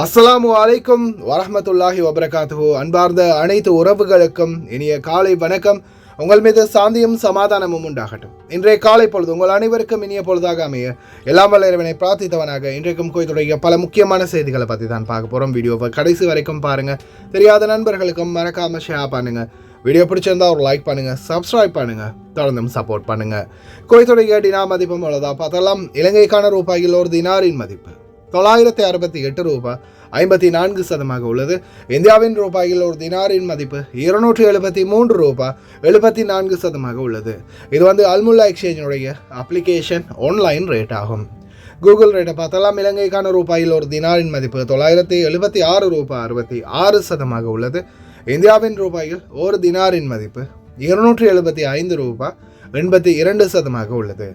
அஸ்ஸலாமு அலைக்கும் வரஹ்மத்துல்லாஹி வபரகாத்துஹு. அன்பார்ந்த அனைத்து உறவுகளுக்கும் இனிய காலை வணக்கம். உங்கள் மீது சாந்தியும் சமாதானமும் உண்டாகட்டும். இன்றைய காலை பொழுது உங்கள் அனைவருக்கும் இனிய பொழுதாக அமைய எல்லாம் வல்ல இறைவனை பிரார்த்தித்தவனாக இன்றைக்கும் கோயத்துடைய பல முக்கியமான செய்திகளை பற்றி தான் பார்க்க போகிறோம். வீடியோவை கடைசி வரைக்கும் பாருங்கள். தெரியாத நண்பர்களுக்கும் மறக்காமல் ஷேர் பண்ணுங்கள். வீடியோ பிடிச்சிருந்தா ஒரு லைக் பண்ணுங்கள், சப்ஸ்கிரைப் பண்ணுங்கள், தொடர்ந்தும் சப்போர்ட் பண்ணுங்கள். கோயத்துடைய டினா மதிப்பும் உள்ளதா பார்த்தலாம். இலங்கைக்கான ரூபாயில் ஒரு தினாரின் மதிப்பு 968 ரூபாய் 54 உள்ளது. இந்தியாவின் ரூபாயில் ஒரு தினாரின் மதிப்பு 273 ரூபாய் 74 உள்ளது. இது அல்முல்லா எக்ஸ்சேஞ்சினுடைய அப்ளிகேஷன் ஆன்லைன் ரேட் ஆகும். கூகுள் ரேட்டை பார்த்தலாம். இலங்கைக்கான ரூபாயில் ஒரு தினாரின் மதிப்பு 976 ரூபாய் 66 உள்ளது. இந்தியாவின் ரூபாயில் ஒரு தினாரின் மதிப்பு 275 ரூபாய் 82 உள்ளது.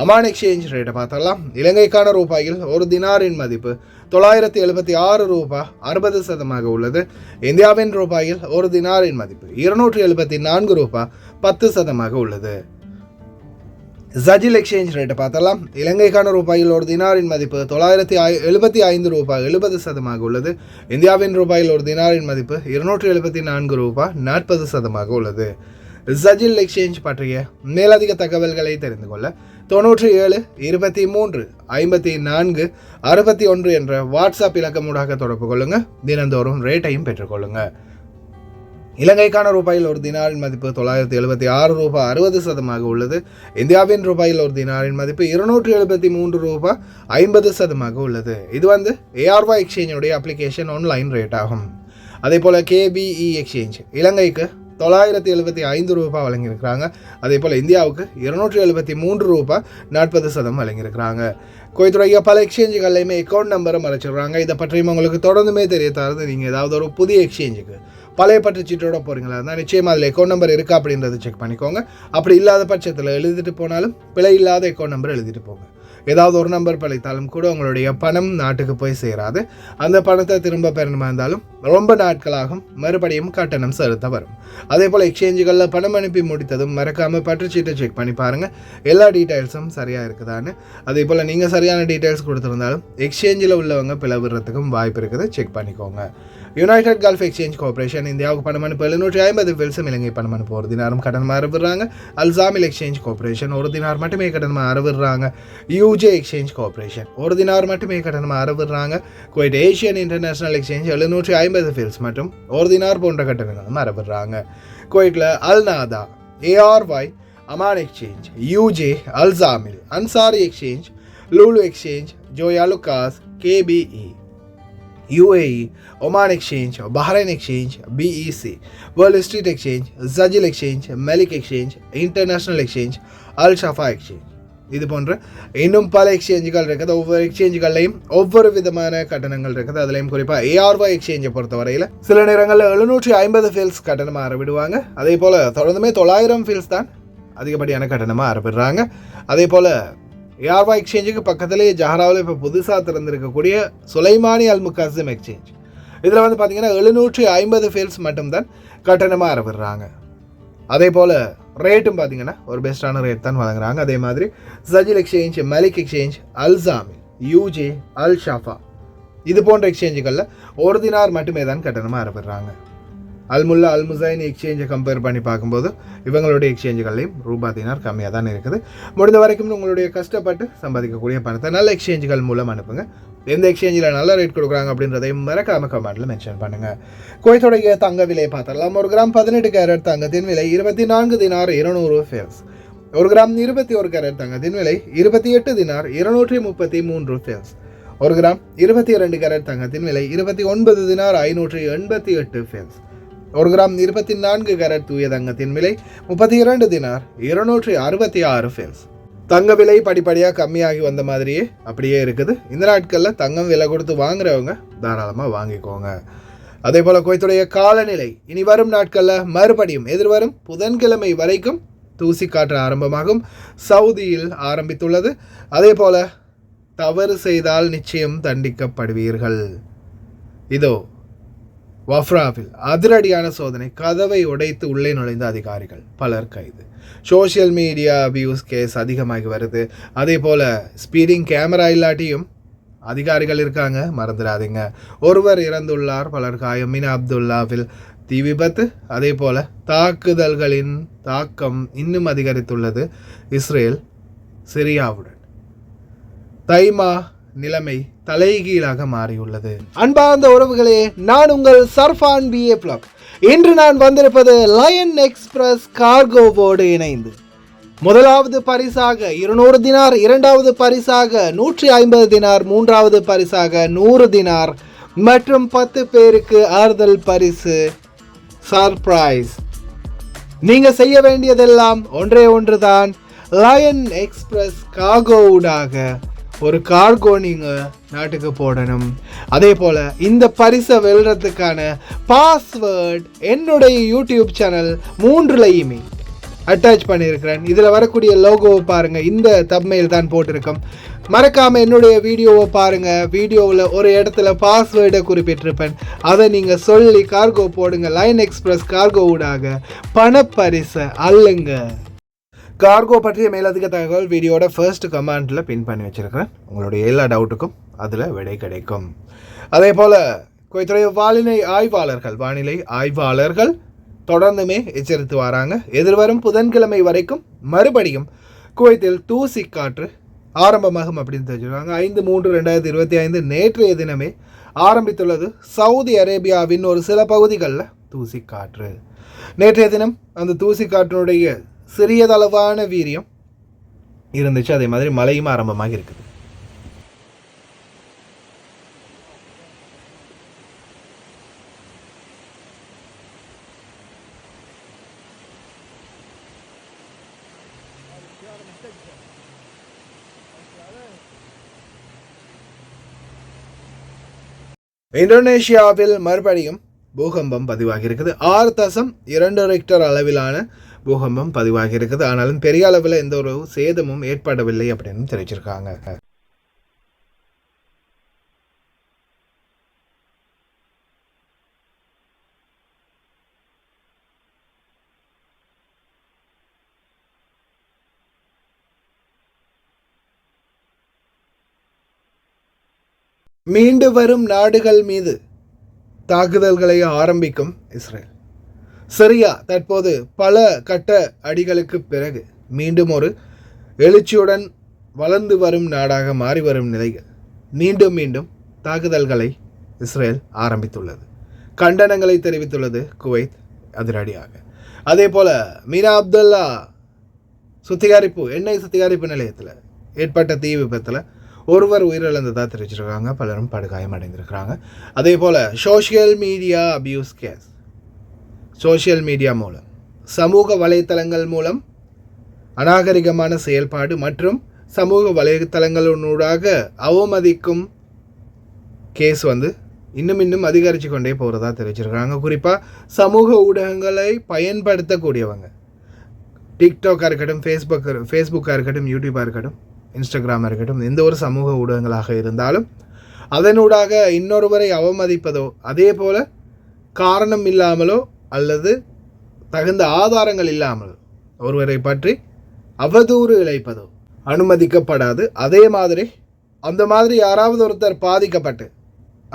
அமான் எக்ஸ்சேஞ்ச் ரேட்டை பார்த்தலாம். இலங்கைக்கான ரூபாயில் ஒரு தினாரின் மதிப்பு 976 ரூபாய் 60 உள்ளது. இந்தியாவின் ரூபாயில் ஒரு தினாரின் மதிப்பு 274 ரூபாய் 10 உள்ளது. ஜஜில் எக்ஸ்சேஞ்ச் ரேட்டை பார்த்தலாம். இலங்கைக்கான ரூபாயில் ஒரு தினாரின் மதிப்பு 975 ரூபாய் 70 உள்ளது. இந்தியாவின் ரூபாயில் ஒரு தினாரின் மதிப்பு 274 ரூபாய் 40 உள்ளது. ஜஜில் எக்ஸ்சேஞ்ச் பற்றிய மேலதிக தகவல்களை தெரிந்து கொள்ள 97 23 54 61 என்ற வாட்ஸ்அப் இலக்கமூடாக தொடர்பு கொள்ளுங்க. தினந்தோறும் ரேட்டையும் பெற்றுக்கொள்ளுங்க. இலங்கைக்கான ரூபாயில் ஒரு தினாரின் மதிப்பு 976 ரூபாய் 60 உள்ளது. இந்தியாவின் ரூபாயில் ஒரு தினாரின் மதிப்பு 273 ரூபாய் 50 உள்ளது. இது ARY எக்ஸ்சேஞ்சுடைய அப்ளிகேஷன் ஆன்லைன் ரேட் ஆகும். அதே போல் KBE எக்ஸ்சேஞ்ச் இலங்கைக்கு 975 ரூபாய் வழங்கியிருக்கிறாங்க. அதே போல் இந்தியாவுக்கு 273 ரூபாய் 40 வழங்கியிருக்கிறாங்க. கோயத்துடைய பல எக்ஸ்சேஞ்சுகள்லையுமே அக்கௌண்ட் நம்பரை மறைச்சிடுறாங்க. இதை பற்றியும் உங்களுக்கு தொடர்ந்துமே தெரிய தருது. நீங்கள் ஏதாவது ஒரு புதிய எக்ஸ்சேஞ்சுக்கு பழைய பற்றுச்சீட்டோட போகிறீங்களா இருந்தால் நிச்சயமாக அதில் அக்கௌண்ட் நம்பர் இருக்கா அப்படின்றத செக் பண்ணிக்கோங்க. அப்படி இல்லாத பட்சத்தில் எழுதிட்டு போனாலும் பிழை இல்லாத அக்கௌண்ட் நம்பர் எழுதிட்டு போங்க. ஏதாவது ஒரு நம்பர் பழைத்தாலும் கூட உங்களுடைய பணம் நாட்டுக்கு போய் சேராது. அந்த பணத்தை திரும்ப பெறணுமா இருந்தாலும் ரொம்ப நாட்களாகும். மறுபடியும் கட்டணம் செலுத்த வரும். அதே போல் எக்ஸ்சேஞ்சுகளில் பணம் அனுப்பி முடித்ததும் மறக்காமல் பற்றுச்சீட்டை செக் பண்ணி பாருங்கள் எல்லா டீட்டெயில்ஸும் சரியாக இருக்குதான்னு. அதே போல் நீங்கள் சரியான டீட்டெயில்ஸ் கொடுத்துருந்தாலும் எக்ஸ்சேஞ்சில் உள்ளவங்க பிளவுறதுக்கும் வாய்ப்பு இருக்குது. செக் பண்ணிக்கோங்க. யுனைடெட் கல்ஃப் எக்ஸ்சேஞ்ச் கார்பரேஷன் இந்தியாவுக்கு பணம் அனுப்பு 750 ஃபில்ஸும் இலங்கை பணம் அனுப்பு ஒரு தினாரும் கட்டணமாக அறவிடுறாங்க. அல்சாமில் எக்ஸ்சேஞ்ச் கார்பரேஷன் ஒரு தினார் மட்டுமே கட்டணமாக அறவிடுறாங்க. UJ எக்ஸ்சேஞ்ச் கார்பரேஷன் ஒரு தினார் மட்டுமே கட்டணமாக அறவிடுறாங்க. Kuwait Asian international exchange 750 fils மற்றும் ஒரு தினார் போன்ற கட்டணங்களும் அறவிடுறாங்க. குவைட்டில் Alnahda, ARY, Aman exchange, UJ, Alsamil, Ansari exchange, Lulu exchange, Joyalukkas, KBE, UAE, Oman Exchange, Bahrain Exchange, BEC, World Street Exchange, Zajil Exchange, Malik Exchange, International Exchange, Al Shafa Exchange. இது போன்ற இன்னும் பல எக்ஸ்சேஞ்சுகள் இருக்குது. ஒவ்வொரு எக்ஸ்சேஞ்சுகள்லையும் ஒவ்வொரு விதமான கட்டணங்கள் இருக்குது. அதுலேயும் குறிப்பாக ARY எக்ஸ்சேஞ்சை பொறுத்த வரையில் சில நேரங்களில் 750 ஃபீல்ஸ் கட்டணமாக அறவிடுவாங்க. அதே போல் தொடர்ந்துமே 900 ஃபீல்ஸ் தான் அதிகப்படியான கட்டணமாக அறவிடுறாங்க. அதே போல் ARY எக்ஸ்சேஞ்சுக்கு பக்கத்திலே ஜஹராவில் இப்போ புதுசாக திறந்திருக்கக்கூடிய சுலைமானி அல் முகாசிம் எக்ஸ்சேஞ்ச் இதில் பார்த்தீங்கன்னா 750 ஃபீல்ஸ் மட்டும்தான் கட்டணமாக அறவிடுறாங்க. அதே போல் ரேட்டும் பார்த்தீங்கன்னா ஒரு பெஸ்ட்டான ரேட் தான் வழங்குறாங்க. அதே மாதிரி ஜஜில் எக்ஸ்சேஞ்ச், மலிக் எக்ஸ்சேஞ்ச், அல்சாமி, UJ, அல் ஷாஃபா இது போன்ற எக்ஸ்சேஞ்சுகளில் ஒரு தினார் மட்டுமே தான் கட்டணமாக அறவிடுறாங்க. அல்முல்லா அல்முசைன் எக்ஸ்சேஞ்சை கம்பேர் பண்ணி பார்க்கும்போது இவங்களுடைய எக்ஸ்சேஞ்சுகள்லையும் ரூபாய் தினார் கம்மியாக தான் இருக்குது. முடிந்த வரைக்கும் உங்களுடைய கஷ்டப்பட்டு சம்பாதிக்கக்கூடிய பணத்தை நல்ல எக்ஸ்சேஞ்சுகள் மூலம் அனுப்புங்க. எந்த எக்ஸ்சேஞ்சில் நல்ல ரேட் கொடுக்குறாங்க அப்படின்றதையும் மறக்காம கமெண்ட்டில் மென்ஷன் பண்ணுங்கள். குவைத்துடைய தங்க விலை பார்த்தரலாம். 1 கிராம் 18 கேரட் தங்கத்தின் விலை 24 தினார் 200 ஃபேல்ஸ். 1 கிராம் 21 கேரட் தங்கத்தின் விலை 28 தினார் 233 ஃபேல்ஸ். 1 கிராம் 22 கேரட் தங்கத்தின் விலை 29 தினார் 588 ஃபேல்ஸ். 1 கிராம் 24 கேரட் தூய தங்கத்தின் விலை 32 தினார் 266 ஃபேல்ஸ். தங்க விலை படிப்படியாக கம்மியாகி வந்த மாதிரியே அப்படியே இருக்குது. இந்த நாட்களில் தங்கம் விலை கொடுத்து வாங்குறவங்க தாராளமாக வாங்கிக்கோங்க. அதே போல் குவைத்துடைய காலநிலை இனி வரும் நாட்களில் மறுபடியும் எதிர்வரும் புதன்கிழமை வரைக்கும் தூசி காற்று ஆரம்பமாகும். சவுதியில் ஆரம்பித்துள்ளது. அதே போல் தவறு செய்தால் நிச்சயம் தண்டிக்கப்படுவீர்கள். இதோ வஃப்ராவில் அதிரடியான சோதனை. கதவை உடைத்து உள்ளே நுழைந்த அதிகாரிகள் பலர் கைது. சோஷியல் மீடியா அபியூஸ் கேஸ் அதிகமாகி வருது. அதே போல் ஸ்பீடிங் கேமரா இல்லாட்டியும் அதிகாரிகள் இருக்காங்க, மறந்துடாதீங்க. ஒருவர் இறந்துள்ளார், பலர் காயம். மீனா அப்துல்லாவில் தீ விபத்து. அதே போல் தாக்குதல்களின் தாக்கம் இன்னும் அதிகரித்துள்ளது இஸ்ரேல் சிரியாவுடன். தைமா நிலைமை தலைகீழாக மாறியுள்ளது. அன்பார்ந்த உறவுகளே, நான் உங்கள் சர்ஃபான் BA பிளாக். இன்று நான் வந்திருப்பது லயன் எக்ஸ்பிரஸ் கார்கோவோடு இணைந்து முதலாவது பரிசாக 200 தினார், இரண்டாவது பரிசாக 150 தினார், மூன்றாவது பரிசாக 100 தினார் மற்றும் 10 பேருக்கு ஆறுதல் பரிசு சர்ப்ரைஸ். நீங்க செய்ய வேண்டியதெல்லாம் ஒன்றே ஒன்றுதான். லயன் எக்ஸ்பிரஸ் கார்கோவுடாக ஒரு கார்கோ நீங்க நாட்டுக்கு போடணும். அதே போல இந்த பரிசை வெல்றதுக்கான பாஸ்வேர்ட் என்னுடைய யூடியூப் சேனல் 3லையுமே அட்டாச் பண்ணியிருக்கிறேன். இதில் வரக்கூடிய லோகோவை பாருங்கள். இந்த தப்மெயில் தான் போட்டிருக்கோம். மறக்காமல் என்னுடைய வீடியோவை பாருங்கள். வீடியோவில் ஒரு இடத்துல பாஸ்வேர்டை குறிப்பிட்டிருப்பேன். அதை நீங்கள் சொல்லி கார்கோ போடுங்க. லயன் எக்ஸ்பிரஸ் கார்கோவுடாக பணப்பரிசை அல்லுங்க. கார்கோ பற்றிய மேலதிக தகவல் வீடியோட ஃபர்ஸ்ட் கமெண்டில் பின் பண்ணி வச்சுருக்கிறேன். உங்களுடைய எல்லா டவுட்டுக்கும் அதில் விடை கிடைக்கும். அதே போல் குவைத்துடைய வானிலை ஆய்வாளர்கள் தொடர்ந்துமே எச்சரித்து வராங்க. எதிர்வரும் புதன்கிழமை வரைக்கும் மறுபடியும் குவைத்தில் தூசி காற்று ஆரம்பமாகும் அப்படின்னு தெரிஞ்சுருக்காங்க. 5/3/2025 நேற்றைய தினமே ஆரம்பித்துள்ளது சவுதி அரேபியாவின் ஒரு சில பகுதிகளில் தூசி காற்று. நேற்றைய தினம் அந்த தூசி காற்றினுடைய சிறியதளவான வீரியம் இருந்துச்சு. அதே மாதிரி மழையும் ஆரம்பமாக இருக்குது. இந்தோனேஷியாவில் மறுபடியும் பூகம்பம் பதிவாகி இருக்குது. 6.2 ரிக்டர் அளவிலான பூகம்பம் பதிவாகி இருக்குது. ஆனாலும் பெரிய அளவில் எந்த ஒரு சேதமும் ஏற்படவில்லை அப்படின்னு தெரிவிச்சிருக்காங்க. மீண்டு வரும் நாடுகள் மீது தாக்குதல்களை ஆரம்பிக்கும் இஸ்ரேல். சிரியா தற்போது பல கட்ட அடிகளுக்கு பிறகு மீண்டும் ஒரு எழுச்சியுடன் வளர்ந்து வரும் நாடாக மாறி வரும் நிலையில் மீண்டும் தாக்குதல்களை இஸ்ரேல் ஆரம்பித்துள்ளது. கண்டனங்களை தெரிவித்துள்ளது குவைத் அதிரடியாக. அதே போல் மீனா அப்துல்லா எண்ணெய் சுத்திகரிப்பு நிலையத்தில் ஏற்பட்ட தீ விபத்தில் ஒருவர் உயிரிழந்ததாக தெரிவிச்சிருக்காங்க. பலரும் படுகாயம் அடைந்திருக்கிறாங்க. அதே போல் social media abuse case. Social media மூலம், சமூக வலைத்தளங்கள் மூலம் அநாகரிகமான செயல்பாடு மற்றும் சமூக வலைத்தளங்களூடாக அவமதிக்கும் கேஸ் இன்னும் அதிகரித்து கொண்டே போகிறதா தெரிவிச்சிருக்காங்க. குறிப்பாக சமூக ஊடகங்களை பயன்படுத்தக்கூடியவங்க, டிக்டாக்காக இருக்கட்டும், ஃபேஸ்புக்காக இருக்கட்டும், யூடியூப்பாக இருக்கட்டும், இன்ஸ்டாகிராமாக இருக்கட்டும், எந்த ஒரு சமூக ஊடகங்களாக இருந்தாலும் அதனூடாக இன்னொருவரை அவமதிப்பதோ, அதே போல் காரணம் இல்லாமலோ அல்லது தகுந்த ஆதாரங்கள் இல்லாமலோ ஒருவரை பற்றி அவதூறு இழைப்பதோ அனுமதிக்கப்படாது. அதே மாதிரி அந்த மாதிரி யாராவது ஒருத்தர் பாதிக்கப்பட்டு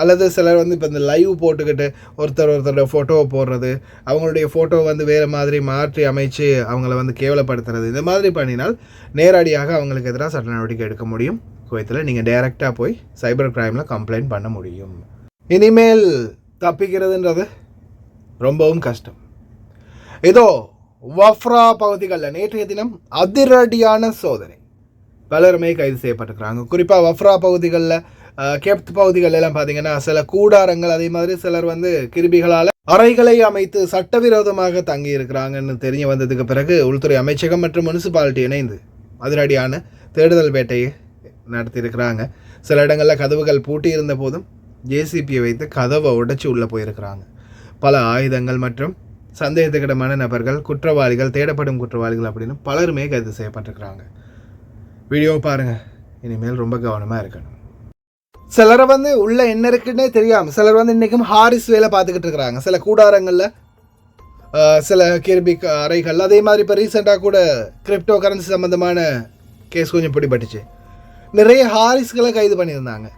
அல்லது சிலர் இப்போ இந்த லைவ் போட்டுக்கிட்டு ஒருத்தரோட ஃபோட்டோவை போடுறது, அவங்களுடைய ஃபோட்டோ வேறு மாதிரி மாற்றி அமைச்சு அவங்கள கேவலப்படுத்துறது, இந்த மாதிரி பண்ணினால் நேரடியாக அவங்களுக்கு எதிராக சட்ட நடவடிக்கை எடுக்க முடியும். குவைத்தில் நீங்கள் டைரெக்டாக போய் சைபர் கிரைமில் கம்ப்ளைண்ட் பண்ண முடியும். இனிமேல் தப்பிக்கிறதுன்றது ரொம்பவும் கஷ்டம். இதோ வஃப்ரா பகுதிகளில் நேற்றைய தினம் அதிரடியான சோதனை, பலருமே கைது செய்யப்பட்டிருக்கிறாங்க. குறிப்பாக வஃப்ரா பகுதிகளில், கெப்த் பகுதிகள் எல்லாம் பார்த்தீங்கன்னா சில கூடாரங்கள், அதே மாதிரி சிலர் கிருபிகளால் அறைகளை அமைத்து சட்டவிரோதமாக தங்கி இருக்கிறாங்கன்னு தெரிய வந்ததுக்கு பிறகு உள்துறை அமைச்சகம் மற்றும் முனிசிபாலிட்டி இணைந்து அதிரடியான தேடுதல் வேட்டையை நடத்தியிருக்கிறாங்க. சில இடங்களில் கதவுகள் பூட்டி இருந்த போதும் ஜேசிபியை வைத்து கதவை உடைச்சி உள்ளே போயிருக்கிறாங்க. பல ஆயுதங்கள் மற்றும் சந்தேகத்துக்கிடமான நபர்கள், குற்றவாளிகள், தேடப்படும் குற்றவாளிகள் அப்படின்னு பலருமே கைது செய்யப்பட்டிருக்கிறாங்க. வீடியோ பாருங்கள். இனிமேல் ரொம்ப கவனமாக இருக்கணும். சிலரை உள்ள என்ன இருக்குன்னே தெரியாமல் சிலர் இன்றைக்கும் ஹாரிஸ் வேலை பார்த்துக்கிட்டு இருக்கிறாங்க. சில கூடாரங்களில், சில கிருபி அறைகள், அதே மாதிரி இப்போ ரீசெண்டாக கூட கிரிப்டோ கரன்சி சம்மந்தமான கேஸ் கொஞ்சம் பிடிபட்டுச்சு. நிறைய ஹாரிஸ்களை கைது பண்ணியிருந்தாங்க.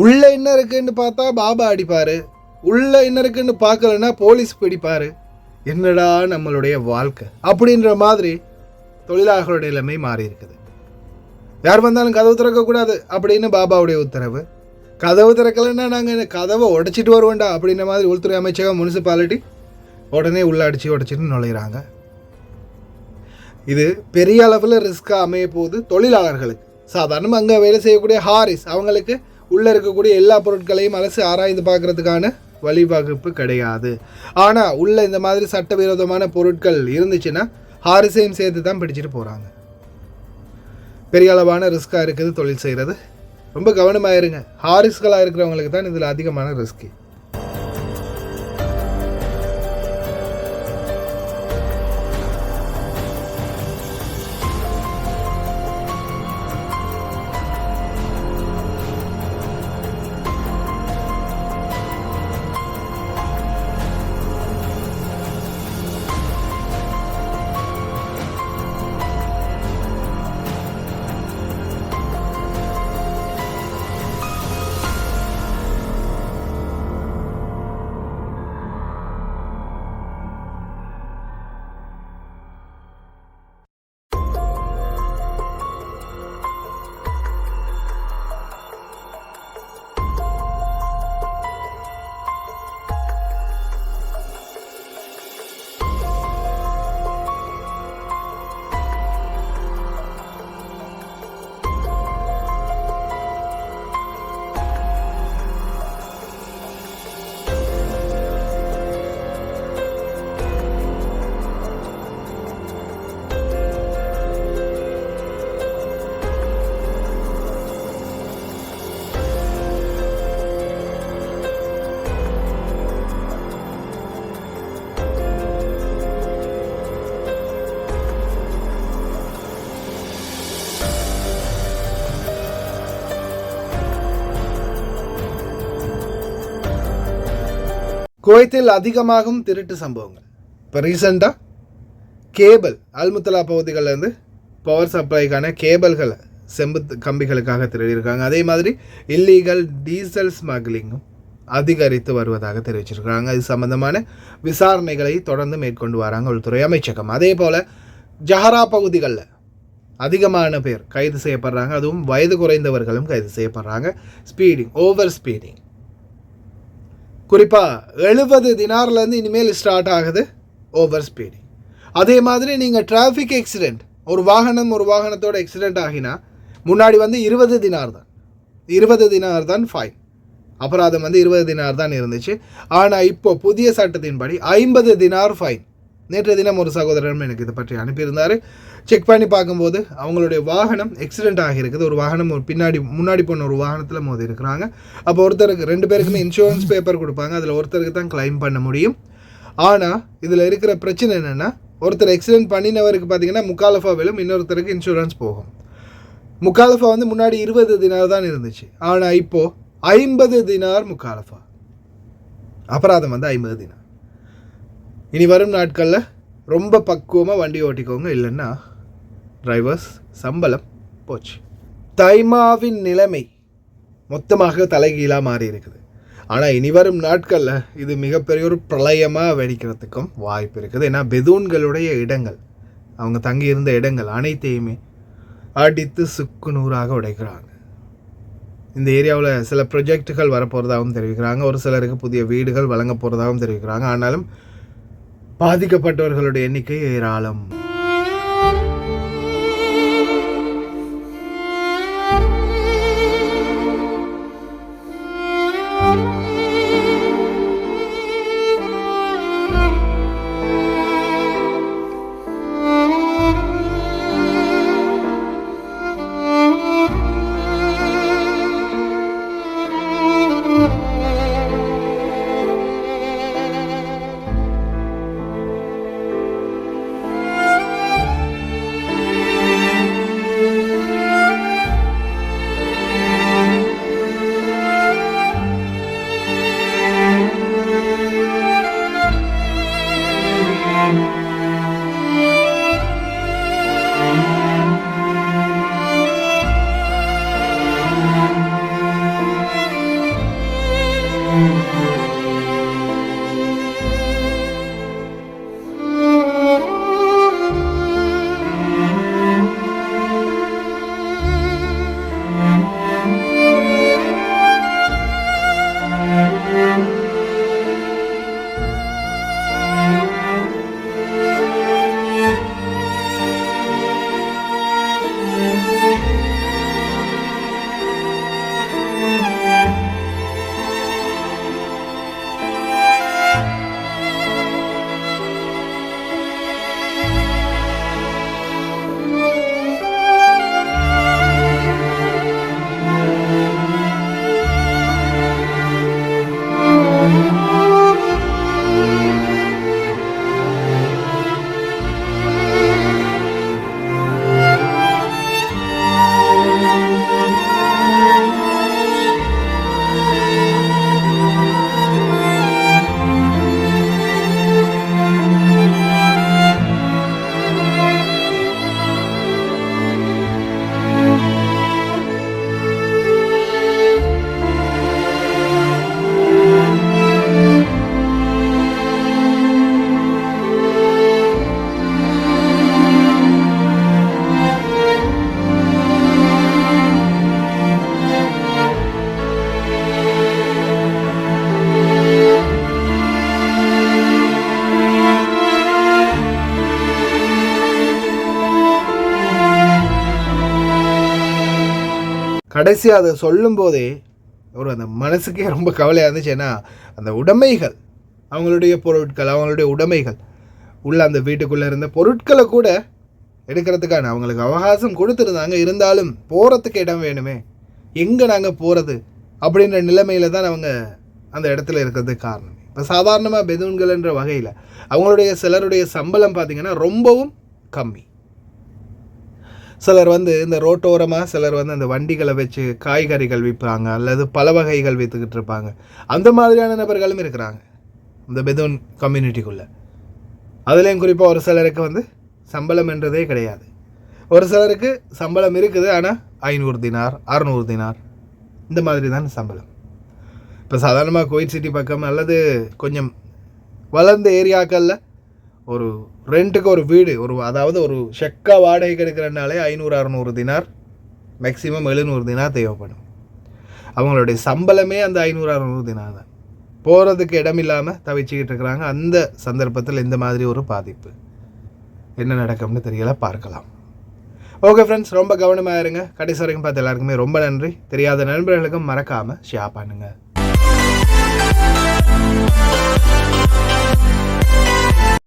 உள்ள என்ன இருக்குன்னு பார்த்தா பாபா அடிப்பார், உள்ள என்ன இருக்குன்னு பார்க்கலன்னா போலீஸ் பிடிப்பார். என்னடா நம்மளுடைய வாழ்க்கை அப்படின்ற மாதிரி தொழிலாளர்களுடைய நிலைமை மாறி இருக்குது. யார் வந்தாலும் கதவு திறக்கக்கூடாது அப்படின்னு பாபாவுடைய உத்தரவு. கதவு திறக்கலைன்னா நாங்கள் கதவை உடைச்சிட்டு வருவோண்டா அப்படின்ற மாதிரி உள்துறை அமைச்சகம், முனிசிபாலிட்டி உடனே உள்ள உடைச்சிட்டு நுழையிறாங்க. இது பெரிய அளவில் ரிஸ்க்காக அமைய போகுது தொழிலாளர்களுக்கு. சாதாரணமாக அங்கே வேலை செய்யக்கூடிய ஹாரிஸ் அவங்களுக்கு உள்ளே இருக்கக்கூடிய எல்லா பொருட்களையும் அலசி ஆராய்ந்து பார்க்குறதுக்கான வழிவகுப்பு கிடையாது. ஆனால் உள்ளே இந்த மாதிரி சட்டவிரோதமான பொருட்கள் இருந்துச்சுன்னா ஹாரிஸையும் சேர்த்து தான் பிடிச்சிட்டு போகிறாங்க. பெரிய அளவான ரிஸ்க்காக இருக்குது தொழில் செய்கிறது. ரொம்ப கவனமாக இருங்க. ஹாரிஸ்களாக இருக்கிறவங்களுக்கு தான் இதில் அதிகமான ரிஸ்க்கு. குவைத்தில் அதிகமாகும் திருட்டு சம்பவங்கள். இப்போ ரீசெண்டாக கேபிள் அல்முத்தலா பகுதிகளிலேருந்து பவர் சப்ளைக்கான கேபிள்களை செம்பு கம்பிகளுக்காக திருடியிருக்காங்க. அதே மாதிரி இல்லீகல் டீசல் ஸ்மக்லிங்கும் அதிகரித்து வருவதாக தெரிவிச்சிருக்கிறாங்க. இது சம்பந்தமான விசாரணைகளை தொடர்ந்து மேற்கொண்டு வராங்க உள்துறை அமைச்சகம். அதே போல் ஜஹரா பகுதிகளில் அதிகமான பேர் கைது செய்யப்படுறாங்க. அதுவும் வயது குறைந்தவர்களும் கைது செய்யப்படுறாங்க. ஸ்பீடிங், ஓவர் ஸ்பீடிங், குறிப்பாக 70 தினார்லேருந்து இனிமேல் ஸ்டார்ட் ஆகுது ஓவர் ஸ்பீடிங். அதே மாதிரி நீங்கள் டிராஃபிக் ஆக்சிடெண்ட், ஒரு வாகனத்தோட ஆக்சிடெண்ட் ஆகினா முன்னாடி 20 தினார் தான், 20 தினார் தான் ஃபைன், அபராதம் 20 தினார் தான் இருந்துச்சு. ஆனால் இப்போ புதிய சட்டத்தின்படி 50 தினார் ஃபைன். நேற்று தினம் ஒரு சகோதரரும் எனக்கு இதை பற்றி அனுப்பியிருந்தார். செக் பண்ணி பார்க்கும்போது அவங்களுடைய வாகனம் ஆக்சிடெண்ட் ஆகியிருக்குது. ஒரு வாகனம் முன்னாடி போன ஒரு வாகனத்தில் மோதி இருக்கிறாங்க. அப்போ ஒருத்தருக்கு 2 பேருக்குமே இன்சூரன்ஸ் பேப்பர் கொடுப்பாங்க. அதில் ஒருத்தருக்கு தான் கிளைம் பண்ண முடியும். ஆனால் இதில் இருக்கிற பிரச்சனை என்னென்னா, ஒருத்தர் ஆக்சிடெண்ட் பண்ணினவருக்கு பார்த்தீங்கன்னா முக்காலஃபா விழும், இன்னொருத்தருக்கு இன்சூரன்ஸ் போகும். முக்காலஃபா முன்னாடி 20 தினார் தான் இருந்துச்சு. ஆனால் இப்போது 50 தினார் முக்காலஃபா, அபராதம் 50 தினார். இனி வரும் நாட்களில் ரொம்ப பக்குவமாக வண்டி ஓட்டிக்கோங்க, இல்லைன்னா டிரைவர்ஸ் சம்பளம் போச்சு. தைமாவின் நிலைமை மொத்தமாக தலைகீழாக மாறி இருக்குது. ஆனால் இனி வரும் நாட்களில் இது மிகப்பெரிய ஒரு பிரளயமாக வெடிக்கிறதுக்கும் வாய்ப்பு இருக்குது. ஏன்னா பெதூன்களுடைய இடங்கள், அவங்க தங்கியிருந்த இடங்கள் அனைத்தையுமே அடித்து சுக்கு நூறாக உடைக்கிறாங்க. இந்த ஏரியாவில் சில ப்ரொஜெக்டுகள் வரப்போகிறதாகவும் தெரிவிக்கிறாங்க. ஒரு சிலருக்கு புதிய வீடுகள் வழங்க போகிறதாகவும் தெரிவிக்கிறாங்க. ஆனாலும் பாதிக்கப்பட்டவர்களுடைய எண்ணிக்கை ஏராளம். கடைசியாக அதை சொல்லும் போதே ஒரு அந்த மனசுக்கே ரொம்ப கவலையாக இருந்துச்சு. ஏன்னா அந்த உடைமைகள், அவங்களுடைய பொருட்கள், அவங்களுடைய உடைமைகள் உள்ள அந்த வீட்டுக்குள்ளே இருந்த பொருட்களை கூட எடுக்கிறதுக்கான அவங்களுக்கு அவகாசம் கொடுத்துருந்தாங்க. இருந்தாலும் போகிறதுக்கு இடம் வேணுமே, எங்கே நாங்கள் போகிறது அப்படின்ற நிலைமையில தான் அவங்க அந்த இடத்துல இருக்கிறதுக்கு காரணம். இப்போ சாதாரணமாக பெதூன்கள்ன்ற வகையில் அவங்களுடைய சிலருடைய சம்பளம் பார்த்திங்கன்னா ரொம்பவும் கம்மி. சிலர் இந்த ரோட்டோரமாக, சிலர் அந்த வண்டிகளை வச்சு காய்கறிகள் விற்பாங்க, அல்லது பல வகைகள் விற்றுக்கிட்டு இருப்பாங்க. அந்த மாதிரியான நபர்களும் இருக்கிறாங்க இந்த பெதூன் கம்யூனிட்டிக்குள்ளே. அதுலேயும் குறிப்பாக ஒரு சிலருக்கு சம்பளம் என்றதே கிடையாது. ஒரு சிலருக்கு சம்பளம் இருக்குது, ஆனால் 500 தினார் 600 தினார் இந்த மாதிரி தான் சம்பளம். இப்போ சாதாரணமாக குவைத் சிட்டி பக்கம் அல்லது கொஞ்சம் வளர்ந்த ஏரியாக்களில் ஒரு ரெண்ட்டுக்கு ஒரு வீடு, அதாவது ஒரு ஷெக்கா வாடகைக்கு எடுக்கிறனாலே 500-600 தினார், மேக்ஸிமம் 700 தினார் தேவைப்படும். அவங்களுடைய சம்பளமே அந்த 500-600 தினார் தான். போகிறதுக்கு இடம் இல்லாமல் தவிச்சிக்கிட்டு இருக்கிறாங்க. அந்த சந்தர்ப்பத்தில் இந்த மாதிரி ஒரு பாதிப்பு என்ன நடக்கும்னு தெரியல, பார்க்கலாம். ஓகே ஃப்ரெண்ட்ஸ், ரொம்ப கவனமாக இருங்க. கடைசி வரைக்கும் பார்த்து எல்லாருக்குமே ரொம்ப நன்றி. தெரியாத நண்பர்களுக்கும் மறக்காமல் ஷேர் பண்ணுங்கள்.